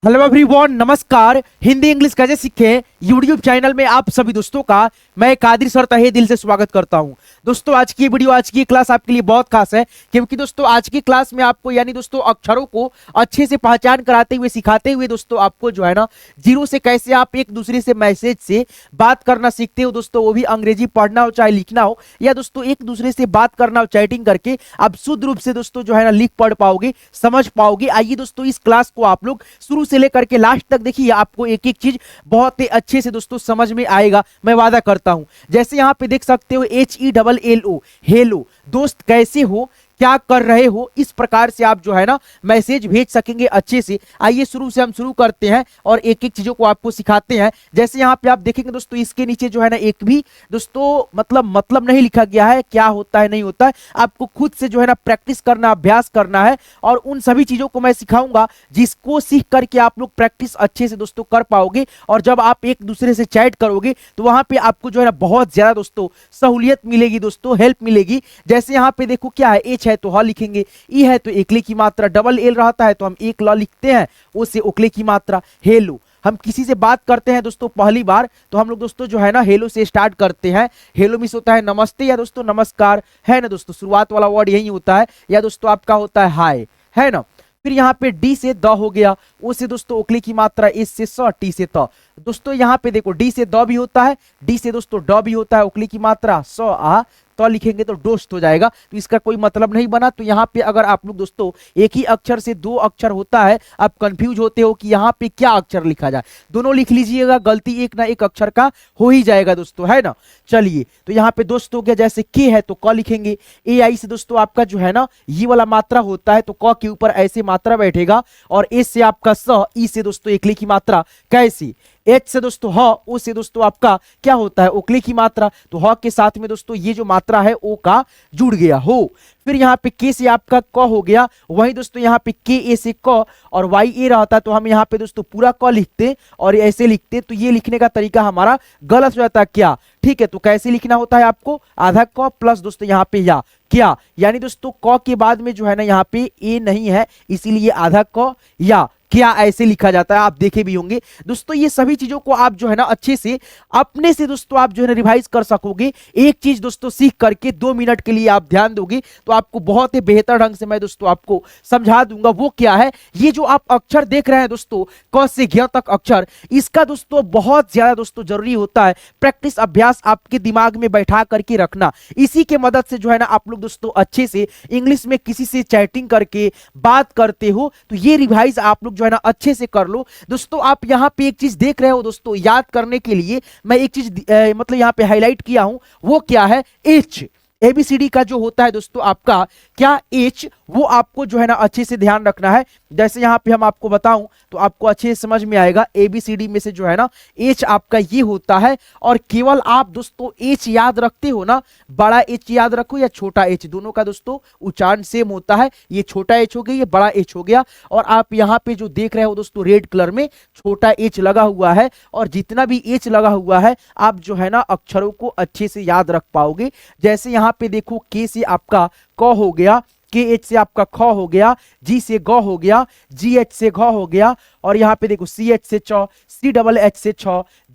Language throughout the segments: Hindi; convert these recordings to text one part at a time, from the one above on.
हेलो एवरीवन, नमस्कार। हिंदी इंग्लिश कैसे सीखें यूट्यूब चैनल में आप सभी दोस्तों का मैं कादिर सर तहे दिल से स्वागत करता हूं। दोस्तों आज की वीडियो, आज की क्लास आपके लिए बहुत खास है, क्योंकि दोस्तों आज की क्लास में आपको यानी दोस्तों अक्षरों को अच्छे से पहचान कराते हुए, सिखाते हुए दोस्तों आपको जो है ना जीरो से कैसे आप एक दूसरे से मैसेज से बात करना सीखते हो दोस्तों। वो भी अंग्रेजी पढ़ना हो चाहे लिखना हो, या दोस्तों एक दूसरे से बात करना हो चैटिंग करके, आप शुद्ध रूप से दोस्तों जो है ना लिख पढ़ पाओगे, समझ पाओगे। आइए दोस्तों इस क्लास को आप लोग शुरू से लेकर के लास्ट तक देखिए, आपको एक एक चीज बहुत ही अच्छे से दोस्तों समझ में आएगा, मैं वादा करता हूं। जैसे यहां पे देख सकते हो HELLO, हेलो दोस्त, कैसे हो, क्या कर रहे हो, इस प्रकार से आप जो है ना मैसेज भेज सकेंगे अच्छे से। आइए शुरू से हम शुरू करते हैं और एक एक चीजों को आपको सिखाते हैं। जैसे यहाँ पे आप देखेंगे दोस्तों, इसके नीचे जो है ना एक भी दोस्तों मतलब नहीं लिखा गया है, क्या होता है नहीं होता है, आपको खुद से जो है ना प्रैक्टिस करना, अभ्यास करना है। और उन सभी चीजों को मैं सिखाऊंगा जिसको सीख करके आप लोग प्रैक्टिस अच्छे से दोस्तों कर पाओगे। और जब आप एक दूसरे से चैट करोगे तो वहां पे आपको जो है ना बहुत ज्यादा दोस्तों सहूलियत मिलेगी, दोस्तों हेल्प मिलेगी। जैसे यहाँ पे देखो क्या है, एच है तो ह लिखेंगे, ई है तो एकले की मात्रा, डबल एल रहता है तो हम एक ल लिखते हैं, ओ से ओकले की मात्रा। हेलो, हम किसी से बात करते हैं दोस्तों पहली बार तो हम लोग दोस्तों जो है ना हेलो से स्टार्ट करते हैं। हेलो मिस होता है नमस्ते या दोस्तों नमस्कार, है ना दोस्तों, शुरुआत वाला वर्ड यही होता है। या दोस्तों आपका होता है हाय, है ना। फिर यहाँ पे डी से द हो गया, ओ से दोस्तों ओकले की मात्रा, एस से स, टी से त। दोस्तों यहाँ पे देखो डी से द भी होता है, डी से दोस्तों ड भी होता है, ओकले की मात्रा स आ, तो लिखेंगे तो दोस्त हो जाएगा, तो इसका कोई मतलब नहीं बना। तो यहाँ पे अगर आप लोग दोस्तों एक ही अक्षर से दो अक्षर होता है, आप कंफ्यूज होते हो कि यहाँ पे क्या अक्षर लिखा जाए, दोनों लिख लीजिएगा, गलती एक ना एक अक्षर का हो ही जाएगा दोस्तों, है ना। चलिए तो यहाँ पे दोस्तों हो गया, जैसे के है तो क लिखेंगे, ए आई से दोस्तों आपका जो है ना ये वाला मात्रा होता है तो क के ऊपर ऐसे मात्रा बैठेगा, और एस से आपका स, ई से दोस्तों एकले की मात्रा कैसी, एच से दोस्तों ह, ओ से दोस्तों आपका क्या होता है ओकले की मात्रा, तो ह के साथ में दोस्तों ये जो मात्रा है ओ का जुड़ गया हो। फिर यहाँ पे के से आपका क हो गया, वही दोस्तों यहाँ पे के ए से क और वाई ए रहता तो हम यहाँ पे दोस्तों पूरा क लिखते और ऐसे लिखते, तो ये लिखने का तरीका हमारा गलत हो जाता है क्या, ठीक है। तो कैसे लिखना होता है आपको, आधा क प्लस दोस्तों यहाँ पे या क्या, यानी दोस्तों क के बाद में जो है ना यहाँ पे ए नहीं है, इसीलिए आधा क या क्या ऐसे लिखा जाता है, आप देखे भी होंगे दोस्तों। ये सभी चीजों को आप जो है ना अच्छे से अपने से दोस्तों आप जो है ना रिवाइज कर सकोगे। एक चीज दोस्तों सीख करके 2 मिनट के लिए आप ध्यान दोगे तो आपको बहुत ही बेहतर ढंग से मैं दोस्तों आपको समझा दूंगा। वो क्या है, ये जो आप अक्षर देख रहे हैं दोस्तों, क से ज्ञ तक अक्षर, इसका दोस्तों बहुत ज्यादा दोस्तों जरूरी होता है प्रैक्टिस, अभ्यास आपके दिमाग में बैठा करके रखना। इसी के मदद से जो है ना आप लोग दोस्तों अच्छे से इंग्लिश में किसी से चैटिंग करके बात करते हो, तो ये रिवाइज आप लोग जो है ना अच्छे से कर लो दोस्तों। आप यहाँ पे एक चीज देख रहे हो दोस्तों, याद करने के लिए मैं एक चीज मतलब यहाँ पे हाईलाइट किया हूं, वो क्या है, एच। एबीसीडी का जो होता है दोस्तों आपका क्या, एच, वो आपको जो है ना अच्छे से ध्यान रखना है। जैसे यहाँ पे हम आपको बताऊं तो आपको अच्छे से समझ में आएगा। एबीसीडी में से जो है ना एच आपका ये होता है, और केवल आप दोस्तों एच याद रखते हो ना, बड़ा एच याद रखो या छोटा एच, दोनों का दोस्तों उच्चारण सेम होता है। ये छोटा एच हो गया, ये बड़ा एच हो गया, और आप यहाँ पे जो देख रहे हो दोस्तों रेड कलर में छोटा एच लगा हुआ है, और जितना भी एच लगा हुआ है आप जो है ना अक्षरों को अच्छे से याद रख पाओगे। जैसे यहाँ पे देखो के से आपका क हो गया, के एच से आपका ख हो गया, जी से ग हो गया, जी एच से घ हो गया, और यहाँ पे देखो सी एच से च, सी डबल एच से छ,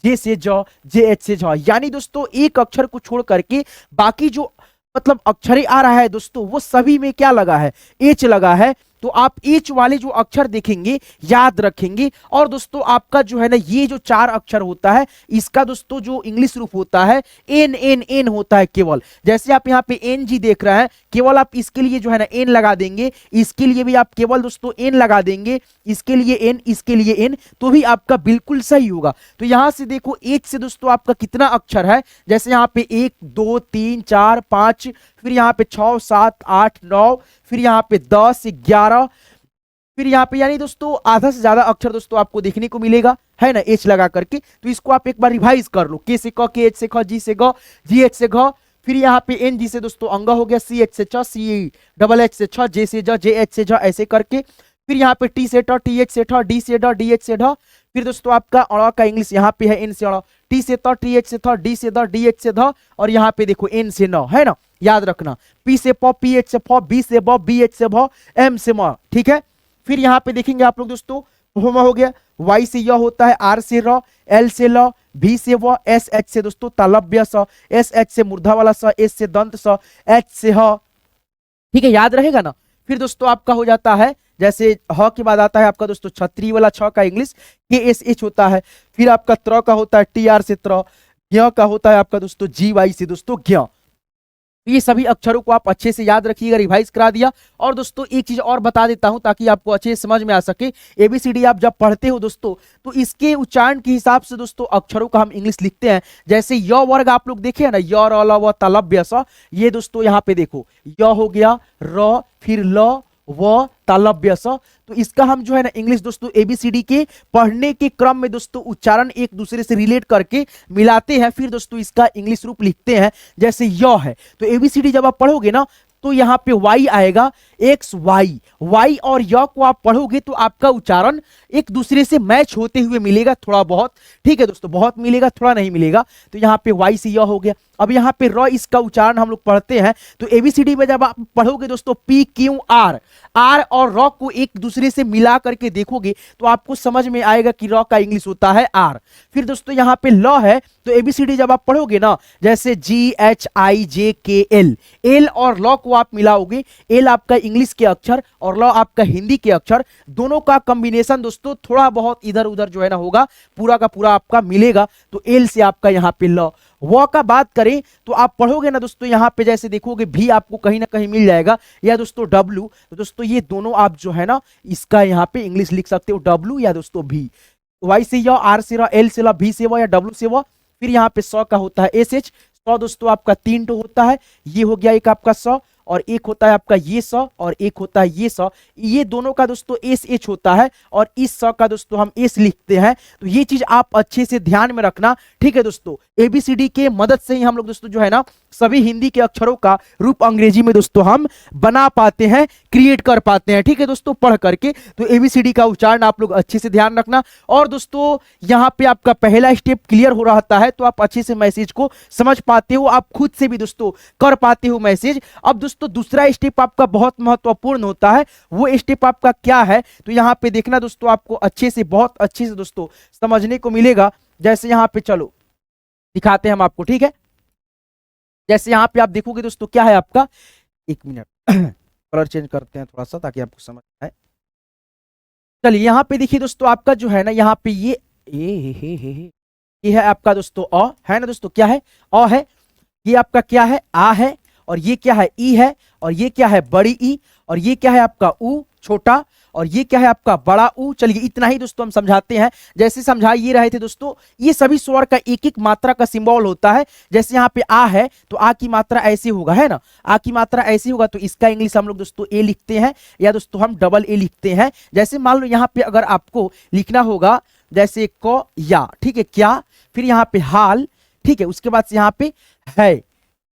जे से ज, जे एच से झ। यानी दोस्तों एक अक्षर को छोड़ करके बाकी जो मतलब अक्षरे आ रहा है दोस्तों, वो सभी में क्या लगा है, एच लगा है। तो आप एच वाले जो अक्षर देखेंगे याद रखेंगे। और दोस्तों आपका जो है ना ये जो 4 अक्षर होता है, इसका दोस्तों जो इंग्लिश रूप होता है एन एन एन होता है केवल। जैसे आप यहाँ पे एन जी देख रहे हैं, केवल आप इसके लिए जो है ना एन लगा देंगे, इसके लिए भी आप केवल दोस्तों एन लगा देंगे, इसके लिए एन, इसके लिए एन, तो भी आपका बिल्कुल सही होगा। तो यहां से देखो एच से दोस्तों आपका कितना अक्षर है, जैसे यहाँ पे 1 2 3 4 5, फिर यहाँ पे 6 7 8 9, फिर यहाँ पे 10 11, फिर यहाँ पे यानी दोस्तों आधा से ज्यादा अक्षर दोस्तों आपको देखने को मिलेगा, है ना, एच लगा करके। तो इसको आप एक बार रिवाइज कर लो, के से क, के एच से ख, जी से ग, जी एच से घ, फिर यहाँ पे एन जी से दोस्तों अंग हो गया, सी एच से च, सी डबल एच से छ, जे से ज, जे एच से झ, ऐसे करके। फिर यहाँ पे टी से ट, टी एच से ठ, डी से ड, डी एच से ढ। फिर दोस्तों आपका अड़ का इंग्लिश यहाँ पे है एन से अड़, टी से त, टी एच से थ, डी से द, डी एच से ध, और यहाँ पे देखो एन से न, है ना, याद रखना। पी से प, पी एच से फ, बी से ब, बी एच से भ, एम से म, ठीक है। फिर यहाँ पे देखेंगे आप लोग दोस्तों होमा हो गया, वाई से य होता है, आर से र, एल से ल, भी से व, एस एच से दोस्तों तालव्य स, एस एच से मूर्धा वाला स, एस से दंत स, एच से ह। ठीक है, याद रहेगा ना। फिर दोस्तों आपका हो जाता है, जैसे ह के बाद आता है आपका दोस्तों छतरी वाला छ का इंग्लिश के एस एच होता है। फिर आपका त्र का होता है टी आर से त्र, ज्ञ का होता है आपका दोस्तों जी वाई से दोस्तों ज्ञ। ये सभी अक्षरों को आप अच्छे से याद रखिएगा, रिवाइज करा दिया। और दोस्तों एक चीज और बता देता हूं ताकि आपको अच्छे से समझ में आ सके, एबीसीडी आप जब पढ़ते हो दोस्तों तो इसके उच्चारण के हिसाब से दोस्तों अक्षरों का हम इंग्लिश लिखते हैं। जैसे य वर्ग आप लोग देखे ना, य र ल व तालव्य स, ये दोस्तों यहाँ पे देखो य हो गया, र फिर ल व तालव्य स। तो इसका हम जो है ना इंग्लिश दोस्तों एबीसीडी के पढ़ने के क्रम में दोस्तों उच्चारण एक दूसरे से रिलेट करके मिलाते हैं, फिर दोस्तों इसका इंग्लिश रूप लिखते हैं। जैसे य है तो एबीसीडी जब आप पढ़ोगे ना तो यहाँ पे वाई आएगा, एक्स वाई, वाई और य को आप पढ़ोगे तो आपका उच्चारण एक दूसरे से मैच होते हुए मिलेगा थोड़ा बहुत। ठीक है दोस्तों, बहुत मिलेगा थोड़ा नहीं मिलेगा। तो यहाँ पे वाई से य हो गया। अब यहाँ पे र, इसका उच्चारण हम लोग पढ़ते हैं तो एबीसीडी में जब आप पढ़ोगे दोस्तों पी क्यू आर, आर और र को एक दूसरे से मिला करके देखोगे तो आपको समझ में आएगा कि र का इंग्लिश होता है आर। फिर दोस्तों यहाँ पे ल है तो एबीसीडी जब आप पढ़ोगे ना, जैसे जी एच आई जे के एल, एल और ल को आप मिलाओगे, एल आपका इंग्लिश के अक्षर और ल आपका हिंदी के अक्षर, दोनों का कॉम्बिनेशन दोस्तों थोड़ा बहुत इधर उधर जो है ना होगा, पूरा का पूरा आपका मिलेगा। तो एल से आपका यहाँ पे ल। व का बात करें तो आप पढ़ोगे ना दोस्तों यहाँ पे जैसे देखोगे भी आपको कहीं ना कहीं मिल जाएगा, या दोस्तों डब्लू। तो दोस्तों ये दोनों आप जो है ना इसका यहाँ पे इंग्लिश लिख सकते हो, डब्लू या दोस्तों भी। वाई से य, आर से र, एल से ल, भी से व या डब्लू से व। फिर यहाँ पे स का होता है एस एच, स दोस्तों आपका 3 टो होता है, ये हो गया एक आपका स, और एक होता है आपका ये स, और एक होता है ये स। ये दोनों का दोस्तों एस एच होता है, और इस स का दोस्तों हम एस लिखते हैं। तो ये चीज आप अच्छे से ध्यान में रखना। ठीक है दोस्तों, एबीसीडी के मदद से ही हम लोग दोस्तों जो है ना सभी हिंदी के अक्षरों का रूप अंग्रेजी में दोस्तों हम बना पाते हैं, क्रिएट कर पाते हैं। ठीक है दोस्तों, पढ़ करके। तो एबीसीडी का उच्चारण आप लोग अच्छे से ध्यान रखना। और दोस्तों यहाँ पे आपका पहला स्टेप क्लियर हो रहा है तो आप अच्छे से मैसेज को समझ पाते हो, आप खुद से भी दोस्तों कर पाते हो मैसेज। अब दोस्तों दूसरा स्टेप आपका बहुत महत्वपूर्ण होता है, वो स्टेप आपका क्या है तो यहाँ पे देखना दोस्तों, आपको अच्छे से बहुत अच्छे से दोस्तों समझने को मिलेगा। जैसे यहाँ पे चलो दिखाते हैं हम आपको। ठीक है, जैसे यहाँ पे आप देखोगे दोस्तों क्या है आपका, एक मिनट कलर चेंज करते हैं थोड़ा सा ताकि आपको समझ आए। चलिए यहाँ पे देखिए दोस्तों, आपका जो है ना यहाँ पे ये है आपका दोस्तों अ, है ना दोस्तों, क्या है अ है, ये आपका क्या है आ है, और ये क्या है ई है, और ये क्या है बड़ी ई, और ये क्या है आपका ऊ छोटा, और ये क्या है आपका बड़ा ऊ। चलिए इतना ही दोस्तों हम समझाते हैं। जैसे समझा ये रहे थे दोस्तों, ये सभी स्वर का एक एक मात्रा का सिंबल होता है। जैसे यहाँ पे आ है तो आ की मात्रा ऐसे होगा, है ना, आ की मात्रा ऐसे होगा तो इसका इंग्लिश हम लोग दोस्तों ए लिखते हैं, या दोस्तों हम डबल ए लिखते हैं। जैसे मान लो यहाँ पे अगर आपको लिखना होगा जैसे क या, ठीक है, क्या, फिर यहाँ पे हाल, ठीक है, उसके बाद से यहाँ पे है।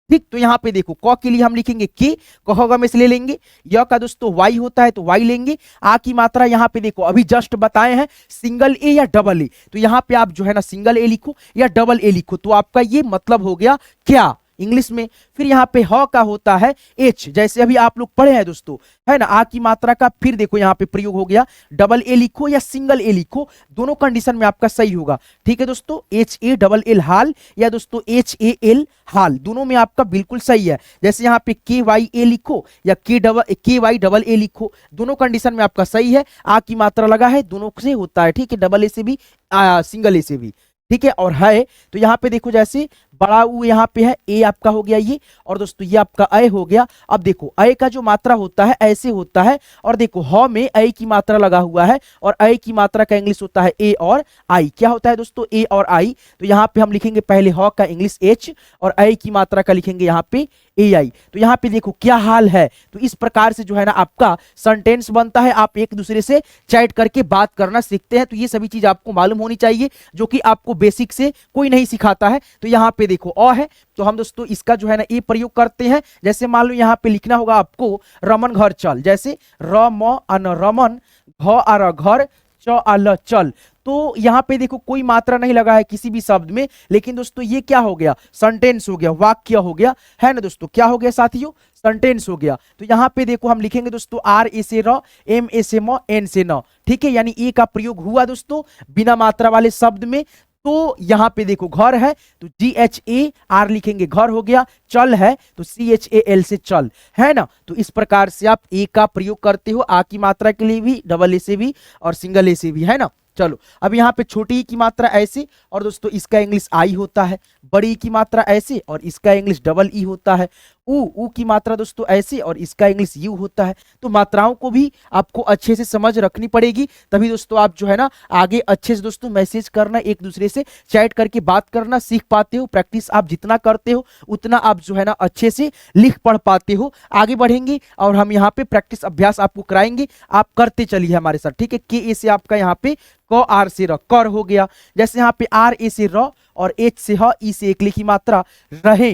ठीक, तो यहाँ पे देखो क के लिए हम लिखेंगे के, कहोगा में से ले लेंगे। य का दोस्तों वाई होता है तो वाई लेंगे। आ की मात्रा यहाँ पे देखो अभी जस्ट बताए हैं सिंगल ए या डबल ए, तो यहाँ पे आप जो है ना सिंगल ए लिखो या डबल ए लिखो, तो आपका ये मतलब हो गया क्या इंग्लिश में। फिर यहाँ पे ह का होता है एच, जैसे अभी आप लोग पढ़े हैं दोस्तों, है ना, आ की मात्रा का फिर देखो यहाँ पे प्रयोग हो गया, डबल ए लिखो या सिंगल ए लिखो, दोनों कंडीशन में आपका सही होगा। ठीक है दोस्तों, एच ए डबल एल हाल या दोस्तों एच ए एल हाल, दोनों में आपका बिल्कुल सही है। जैसे यहाँ पे के वाई ए लिखो या के वाई डबल ए लिखो, दोनों कंडीशन में आपका सही है। आ की मात्रा लगा है, दोनों से होता है। ठीक है, डबल ए से भी सिंगल ए से भी। ठीक है, और है तो यहाँ पे देखो जैसे बड़ा ऊ यहाँ पे है, ए आपका हो गया ये, और दोस्तों ये आपका अय हो गया। अब देखो अय का जो मात्रा होता है ऐसे होता है, और देखो ह में अय की मात्रा लगा हुआ है, और अय की मात्रा का इंग्लिश होता है ए और आई। क्या होता है दोस्तों, ए और आई। तो यहाँ पे हम लिखेंगे पहले ह का इंग्लिश एच, और अय की मात्रा का लिखेंगे यहाँ पे ए आई। तो यहाँ पे देखो क्या हाल है, तो इस प्रकार से जो है ना आपका सेंटेंस बनता है। आप एक दूसरे से चैट करके बात करना सीखते हैं, तो ये सभी चीज आपको मालूम होनी चाहिए जो कि आपको बेसिक से कोई नहीं सिखाता है। तो यहाँ पे देखो अ है तो हम दोस्तों इसका जो है ना ए प्रयोग करते हैं। जैसे मान लो यहाँ पे लिखना होगा आपको रमन घर चल, जैसे र म अन रमन, घ आर घर च अल चल। तो यहाँ पे देखो कोई मात्रा नहीं लगा है किसी भी शब्द में, लेकिन दोस्तों ये क्या हो गया, सेंटेंस हो गया, वाक्य हो गया, है ना दोस्तों, क्या हो गया साथियों, सेंटेंस हो गया। तो यहाँ पे देखो हम लिखेंगे दोस्तों आर ए से र, एम ए से म, एन से न, ठीक है, यानी ए का प्रयोग हुआ दोस्तों बिना मात्रा वाले शब्द में। तो यहाँ पे देखो घर है तो जी एच ए आर लिखेंगे, घर हो गया, चल है तो सी एच ए एल से चल, है ना। तो इस प्रकार से आप ए का प्रयोग करते हो आ की मात्रा के लिए भी, डबल ए से भी और सिंगल ए से भी, है ना। चलो अब यहाँ पे छोटी ई की मात्रा ऐसे, और दोस्तों इसका इंग्लिश आई होता है, बड़ी ई की मात्रा ऐसे और इसका इंग्लिश डबल ई होता है, ऊ की मात्रा दोस्तों ऐसे और इसका इंग्लिश यू होता है। तो मात्राओं को भी आपको अच्छे से समझ रखनी पड़ेगी, तभी दोस्तों आप जो है ना आगे अच्छे से दोस्तों मैसेज करना, एक दूसरे से चैट करके बात करना सीख पाते हो। प्रैक्टिस आप जितना करते हो उतना आप जो है ना अच्छे से लिख पढ़ पाते हो। आगे बढ़ेंगे और हम यहाँ पे प्रैक्टिस अभ्यास आपको कराएंगे, आप करते चलिए हमारे साथ, ठीक है। के ए से आपका यहाँ पे क, आर से र, कर हो गया। जैसे यहाँ पे आर ए से र और एच से ह, ई से एकले की मात्रा रहे,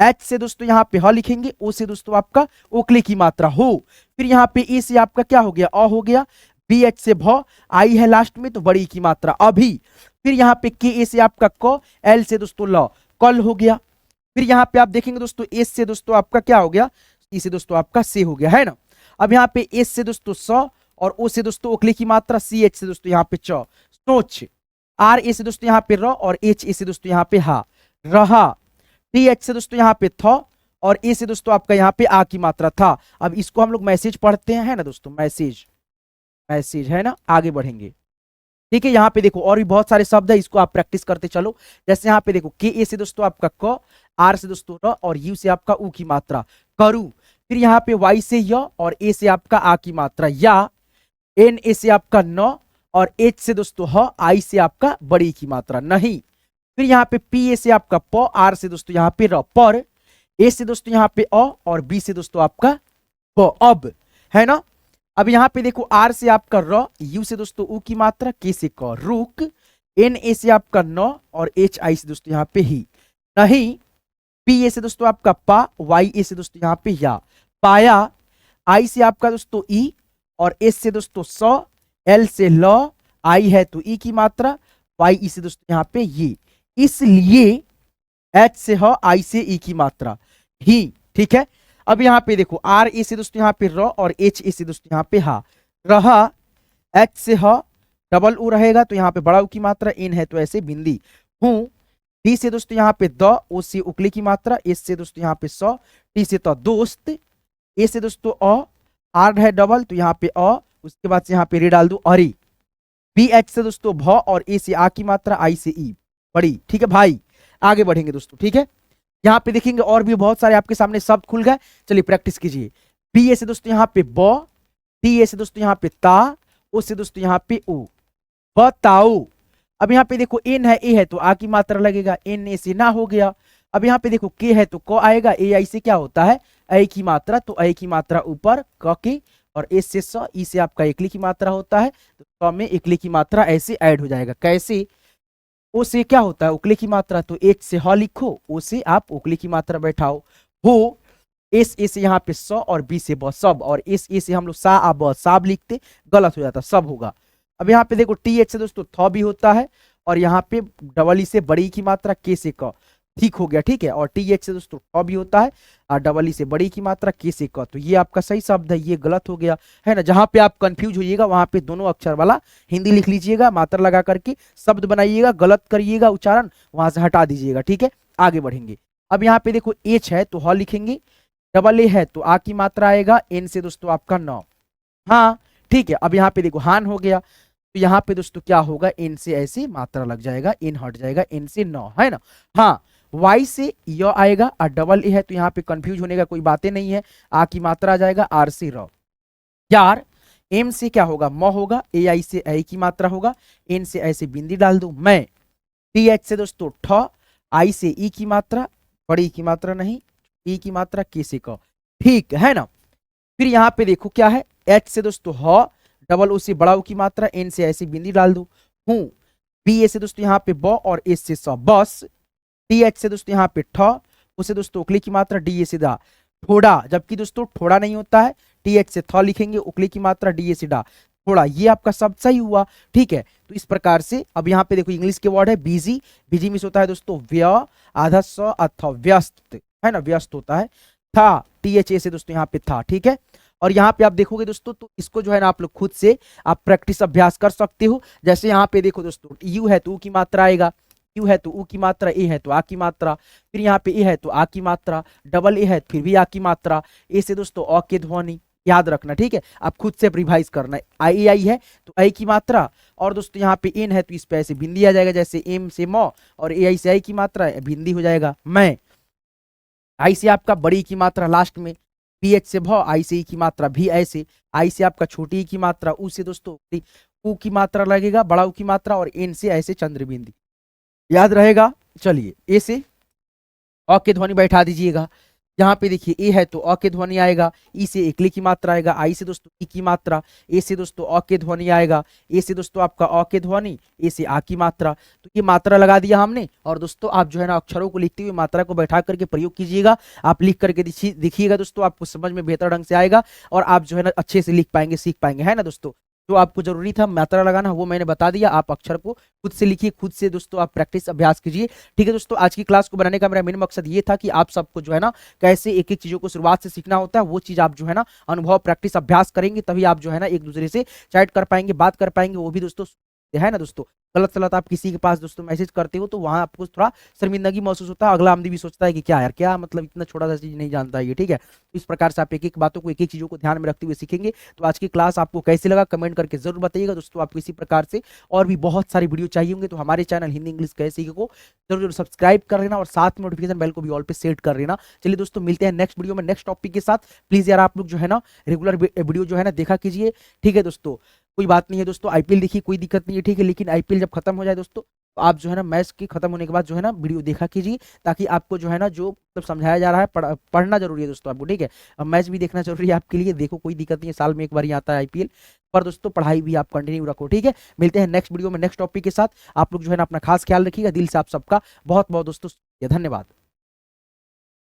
एच से दोस्तों यहाँ पे ह लिखेंगे, ओ से दोस्तों आपका ओकले की मात्रा हो। फिर यहाँ पे ए से आपका क्या हो गया, अ हो गया, बी एच से भ, आई है लास्ट में तो बड़ी की मात्रा अभी। फिर यहाँ पे के ए से आपका क, एल से दोस्तों ल, कल हो गया। फिर यहाँ पे आप देखेंगे दोस्तों एस से दोस्तों आपका क्या हो गया, ई से दोस्तों आपका से हो गया, है ना। अब यहाँ पे एस से दोस्तों स और ओ से दोस्तों ओकले की मात्रा, सी एच से दोस्तों यहाँ पे च, सोच। आर ए से दोस्तों यहाँ पे र और एच ए से दोस्तों यहाँ पे हा, रहा। टी एच से दोस्तों यहाँ पे थ और ए से दोस्तों आपका यहाँ पे आ की मात्रा था। अब इसको हम लोग मैसेज पढ़ते हैं, है ना दोस्तों, मैसेज, मैसेज, है ना। आगे बढ़ेंगे, ठीक है। यहाँ पे देखो और भी बहुत सारे शब्द है, इसको आप प्रैक्टिस करते चलो। जैसे यहाँ पे देखो के ए से दोस्तों आपका क, आर से दोस्तों र और यू से आपका ऊ की मात्रा, करू। फिर यहाँ पे वाई से य और ए से आपका आ की मात्रा, या। एन ए से आपका न और एच से दोस्तों ह, आई से आपका बड़ी की मात्रा, नहीं। फिर यहाँ पे पी ए से आपका प, आर से दोस्तों यहाँ पे र, पर। ए से दोस्तों यहाँ पे अ और बी से दोस्तों आपका प, अब, है ना। अब यहाँ पे देखो आर से आपका र, यू से दोस्तों ऊ की मात्रा, के से क, रुक। एन ए से आपका न और एच आई से दोस्तों यहाँ पे ही, नहीं। पी ए से दोस्तों आपका पा, वाई ए से दोस्तों यहाँ पे या, पाया। आई से आपका दोस्तों ई और एस से दोस्तों स, एल से ल, आई है तो ई की मात्रा, वाई ई से दोस्तों यहाँ पे ये, इसलिए एच से ह, आई से ई की मात्रा ही, ठीक है। अब यहाँ पे देखो आर ए से दोस्तों यहाँ पे र और एच ए से दोस्तों यहाँ पे हा, रहा। एच से ह, डबल ऊ रहेगा तो यहाँ पे बड़ा ऊ की मात्रा, इन है तो ऐसे बिंदी, हूं। डी से दोस्तों यहाँ पे द, ओ से उकले की मात्रा, एस से दोस्तों यहाँ पे स, टी से तो दोस्त, ए से दोस्तों अ, आर है डबल तो यहाँ पे अ, उसके बाद से यहाँ पे रे डाल दो अरे। बी एच से दोस्तों भ और ए से आ की मात्रा, आई से ई, बड़ी, ठीक है भाई। आगे बढ़ेंगे दोस्तों, ठीक है। यहाँ पे देखेंगे और भी बहुत सारे आपके सामने शब्द खुल गए, चलिए प्रैक्टिस कीजिए। बी ए से दोस्तों यहाँ पे ब, टी ए से दोस्तों यहाँ पे ता, ओ से दोस्तों यहाँ पे ओ, बताओ। अब यहाँ पे देखो एन है, ए है तो आ की मात्रा लगेगा, एन ए से ना हो गया। अब यहाँ पे देखो के है तो क आएगा, ए आई से क्या होता है, ए की मात्रा, तो ए की मात्रा ऊपर क के, और एस से स, ई से आपका एकली की मात्रा होता है तो क में एकली की मात्रा ऐसे ऐड हो जाएगा, कैसे। ओ से क्या होता है उकले की मात्रा, तो एच से ह लिखो, ओ से आप उकले की मात्रा बैठाओ, हो। एस ए से यहाँ पे स और बी से ब, सब, और एस ए से हम लोग सा आ ब, साब लिखते, गलत हो जाता, सब होगा। अब यहाँ पे देखो टी एच से दोस्तों थ भी होता है, और यहाँ पे डबल ई से बड़ी की मात्रा, के से क, ठीक हो गया, ठीक है। और टी एच से दोस्तों ठ भी होता है, और डबल ई से बड़ी की मात्रा, के से क, तो ये आपका सही शब्द है, ये गलत हो गया, है ना। जहां पे आप कंफ्यूज होइएगा वहां पे दोनों अक्षर वाला हिंदी लिख लीजिएगा, मात्रा लगा करके शब्द बनाइएगा, गलत करिएगा उच्चारण वहां से हटा दीजिएगा, ठीक है। आगे बढ़ेंगे। अब यहाँ पे देखो एच है तो ह लिखेंगे, डबल ए है तो आ की मात्रा आएगा, एन से दोस्तों आपका न, हाँ, ठीक है। अब यहाँ पे देखो हान हो गया, तो यहाँ पे दोस्तों क्या होगा, इन से ऐसे मात्रा लग जाएगा, इन हट जाएगा, इन से न, है ना। हाँ, वाई से य आएगा और डबल ए है तो यहाँ पे कंफ्यूज होने का कोई बातें नहीं है, आ की मात्रा आ जाएगा, आर से र। यार, एम से क्या होगा, म होगा, ए आई से ए की मात्रा होगा, एन से ऐसे बिंदी डाल दो, मैं। टी एच से दोस्तों ठ, आई से ई की मात्रा, बड़ी की मात्रा नहीं, ई की मात्रा, के से क, ठीक है ना। फिर यहाँ पे देखो क्या है, एच से दोस्तों ह, डबल ओ से बड़ा ओ की मात्रा, एन से ऐसी बिंदी डाल दो, हूं। बी ए से दोस्तों यहाँ पे ब और एस से स, बस। टी एच से दोस्तों यहाँ पे ठ, उसे दोस्तों उकली की मात्रा, डी ए से दा, थोड़ा, जबकि दोस्तों थोड़ा नहीं होता है, टी एच से थ लिखेंगे, उकली की मात्रा, डी ए से डा, थोड़ा, ये आपका शब्द सही हुआ, ठीक है। तो इस प्रकार से अब यहाँ पे देखो इंग्लिश के वर्ड है बिजी, बिजी मीन्स होता है दोस्तों व्य, आधा स अथ, व्यस्त है ना, व्यस्त होता है। था, THA से दोस्तों यहाँ पे था, ठीक है। और यहाँ पे आप देखोगे दोस्तों तो इसको जो है ना आप लोग खुद से आप प्रैक्टिस अभ्यास कर सकते हो। जैसे यहाँ पे देखो दोस्तों यू है तो ऊ की मात्रा आएगा, यू है तो ऊ की मात्रा, ए है तो आ की मात्रा, फिर यहाँ पे ए है तो आ की मात्रा, डबल ए है फिर भी आ की मात्रा, ए से दोस्तों अ के ध्वनि, याद रखना, ठीक है। आप खुद से रिवाइज करना है। आई है तो आई की मात्रा, और दोस्तों यहाँ पे एन है तो इस पे ऐसे बिंदी आ जाएगा, जैसे एम से म, और ए आई से आई की मात्रा है, बिंदी हो जाएगा मैं। आई से आपका बड़ी की मात्रा लास्ट में, पी एच से भ, आई से ई की मात्रा भी ऐसे, आई से आपका छोटी ई की मात्रा, ऊ से दोस्तों ऊ की मात्रा लगेगा, बड़ा ऊ की मात्रा, और एन से ऐसे चंद्र बिंदी, याद रहेगा। चलिए ए से अ के ध्वनि बैठा दीजिएगा। यहाँ पे देखिए ए है तो अ के ध्वनि आएगा, ई से एकले की मात्रा आएगा, आई से दोस्तों ई की मात्रा, ए से दोस्तों अ के ध्वनि आएगा, ए से दोस्तों आपका अ के ध्वनि, ए से आ की मात्रा। तो ये मात्रा लगा दिया हमने। और दोस्तों आप जो है ना अक्षरों को लिखते हुए मात्रा को बैठा करके प्रयोग कीजिएगा। आप लिख करके देखिएगा दोस्तों, आपको समझ में बेहतर ढंग से आएगा और आप जो है ना अच्छे से लिख पाएंगे, सीख पाएंगे, है ना दोस्तों। जो आपको जरूरी था मात्रा लगाना वो मैंने बता दिया। आप अक्षर को खुद से लिखिए, खुद से दोस्तों आप प्रैक्टिस अभ्यास कीजिए, ठीक है दोस्तों। आज की क्लास को बनाने का मेरा मेन मकसद ये था कि आप सबको जो है ना कैसे एक एक चीजों को शुरुआत से सीखना होता है, वो चीज आप जो है ना अनुभव प्रैक्टिस अभ्यास करेंगे, तभी आप जो है ना एक दूसरे से चैट कर पाएंगे, बात कर पाएंगे, वो भी दोस्तों, है ना दोस्तों। गलत सलत आप किसी के पास दोस्तों मैसेज करते हो तो वहां आपको थोड़ा शर्मिंदगी महसूस होता है, अगला आदमी भी सोचता है कि क्या यार, क्या मतलब इतना छोटा सा चीज नहीं जानता है ये, ठीक है। तो इस प्रकार से आप एक एक बातों को, एक एक चीजों को ध्यान में रखते हुए सीखेंगे। तो आज की क्लास आपको कैसे लगा कमेंट करके जरूर बताइएगा दोस्तों। आपको इसी प्रकार से और भी बहुत सारी वीडियो चाहिए होंगे तो हमारे चैनल हिंदी इंग्लिश कैसे सीखे को जरूर सब्सक्राइब कर लेना और साथ में नोटिफिकेशन बेल को भी ऑल पे सेट कर लेना। चलिए दोस्तों मिलते हैं नेक्स्ट वीडियो में नेक्स्ट टॉपिक के साथ। प्लीज यार आप लोग जो है ना रेगुलर वीडियो जो है ना देखा कीजिए, ठीक है दोस्तों। कोई बात नहीं है दोस्तों, आईपीएल देखिए, कोई दिक्कत नहीं है, ठीक है। लेकिन आईपीएल जब खत्म हो जाए दोस्तों तो आप जो है ना मैच के खत्म होने के बाद जो है ना वीडियो देखा कीजिए, ताकि आपको जो है ना जो मतलब समझाया जा रहा है पढ़ना जरूरी है दोस्तों आपको, ठीक है। अब मैच भी देखना जरूरी है आपके लिए, देखो कोई दिक्कत नहीं है, साल में एक बार ही आता है आईपीएल, पर दोस्तों पढ़ाई भी आप कंटिन्यू रखो, ठीक है। मिलते हैं नेक्स्ट वीडियो में नेक्स्ट टॉपिक के साथ। आप लोग जो है ना अपना खास ख्याल रखिएगा। दिल से आप सबका बहुत बहुत दोस्तों धन्यवाद।